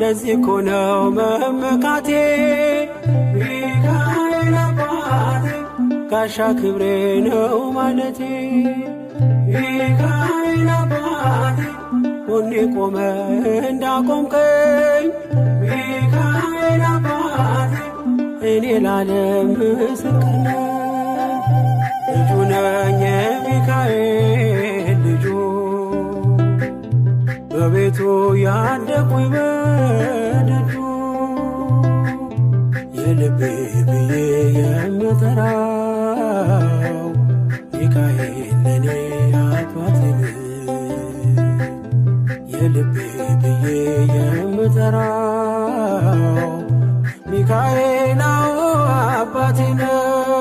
ለዚህ እኮ ነው መመካቴ ሚካኤል አባቴ ጋሻ ክብሬ ነው ማለቴ ሚካኤል አባቴ ጎኔ ቆመ እንዳቆምከኝ ሚካኤል አባቴ እኔ ላለም ምስክር ነኝ ልጁ ነኝ የሚካኤል ልጁ በቤቱ ያደኩኝ በደጁ የልቤ ብዬ የምጠራው ሚካኤል ለኔ አባቴ ነው የልቤ ብዬ የምጠራው ሚካኤል አባቴ ነው